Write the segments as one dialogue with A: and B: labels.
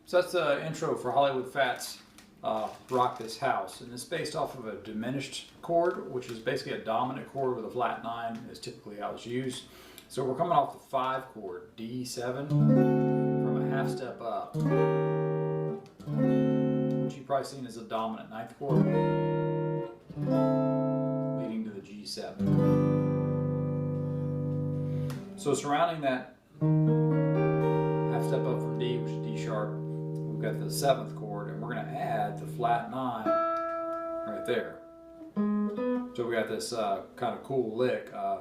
A: So that's the intro for Hollywood Fat's Rock This House. And it's based off of a diminished chord, which is basically a dominant chord with a flat 9 is typically how it's used. So we're coming off the 5 chord, D7, from a half step up, which you've probably seen as a dominant 9th chord, leading to the G7. So surrounding that half step up from D, which is D sharp, we've got the 7th chord, and we're going to add the flat 9 right there. So we got this kind of cool lick. I'll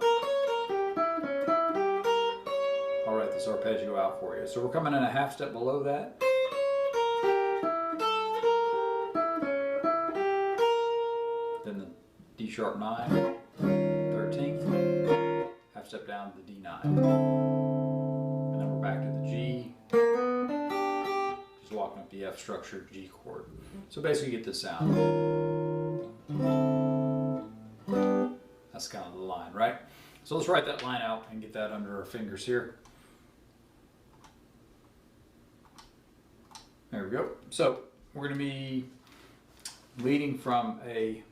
A: write this arpeggio out for you. So we're coming in a half step below that. Then the D sharp 9, 13th, half step down to the D9. And then we're back to the G, just walking up the F structured G chord. So basically you get this sound. That's kind of the line, right? So let's write that line out and get that under our fingers here. There we go. So we're going to be leading from a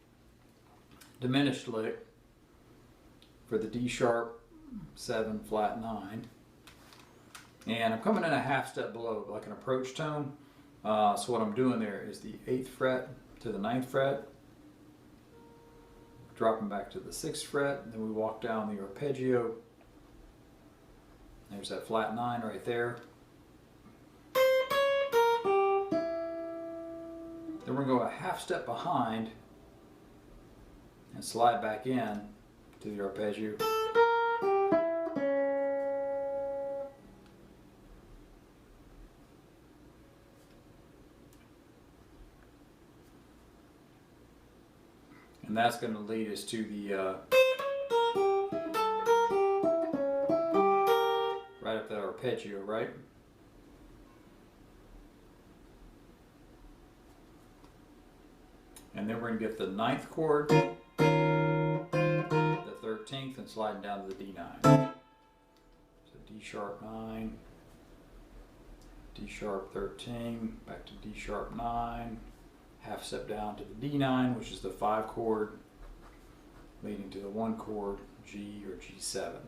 A: diminished lick for the D sharp 7 flat 9, and I'm coming in a half step below, like an approach tone. So what I'm doing there is the 8th fret to the 9th fret, dropping back to the 6th fret, then we walk down the arpeggio. There's that flat 9 right there. Then we're going to go a half step behind and slide back in to the arpeggio. And that's going to lead us to the right up that arpeggio, right? And then we're going to get the 9th chord, the 13th, and sliding down to the D9. So D sharp 9, D sharp 13, back to D sharp 9, half step down to the D9, which is the 5 chord, leading to the 1 chord, G or G7.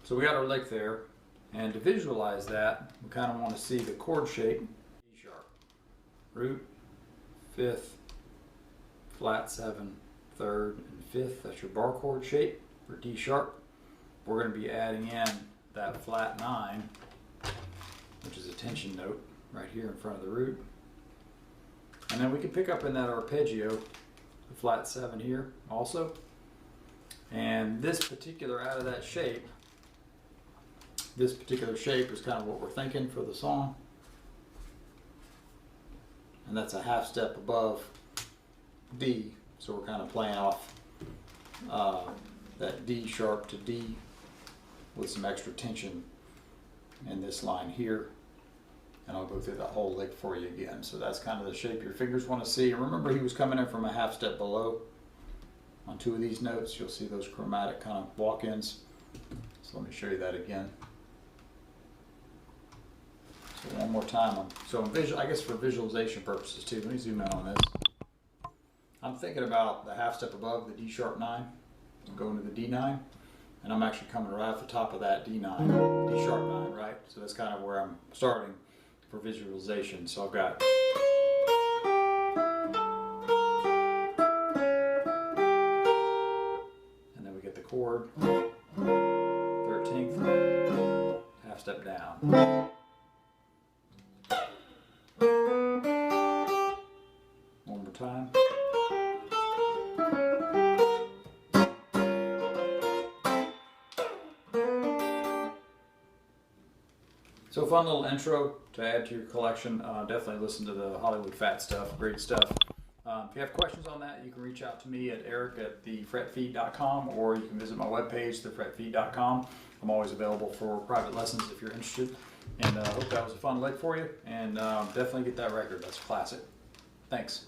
A: So we got our lick there, and to visualize that, we kind of want to see the chord shape. D sharp, root, 5th, flat 7, 3rd, and 5th. That's your bar chord shape for D sharp. We're going to be adding in that flat 9, which is a tension note right here in front of the root. And then we can pick up in that arpeggio the flat 7 here also. And this particular out of that shape, this particular shape is kind of what we're thinking for the song. And that's a half step above D, so we're kind of playing off that D sharp to D with some extra tension in this line here. And I'll go through that whole lick for you again. So that's kind of the shape your fingers want to see. And remember, he was coming in from a half step below on 2 of these notes. You'll see those chromatic kind of walk-ins. So let me show you that again. So one more time. So I guess for visualization purposes too, let me zoom in on this. I'm thinking about the half step above the D sharp 9 and going to the D9, and I'm actually coming right off the top of that D9, D sharp 9, right? So that's kind of where I'm starting for visualization. So I've got and then we get the chord, 13th, half step down. One more time. So fun little intro to add to your collection. Definitely listen to the Hollywood Fat stuff, great stuff. If you have questions on that, you can reach out to me at eric@thefretfeed.com, or you can visit my webpage, thefretfeed.com. I'm always available for private lessons if you're interested. And I hope that was a fun lick for you. And definitely get that record. That's a classic. Thanks.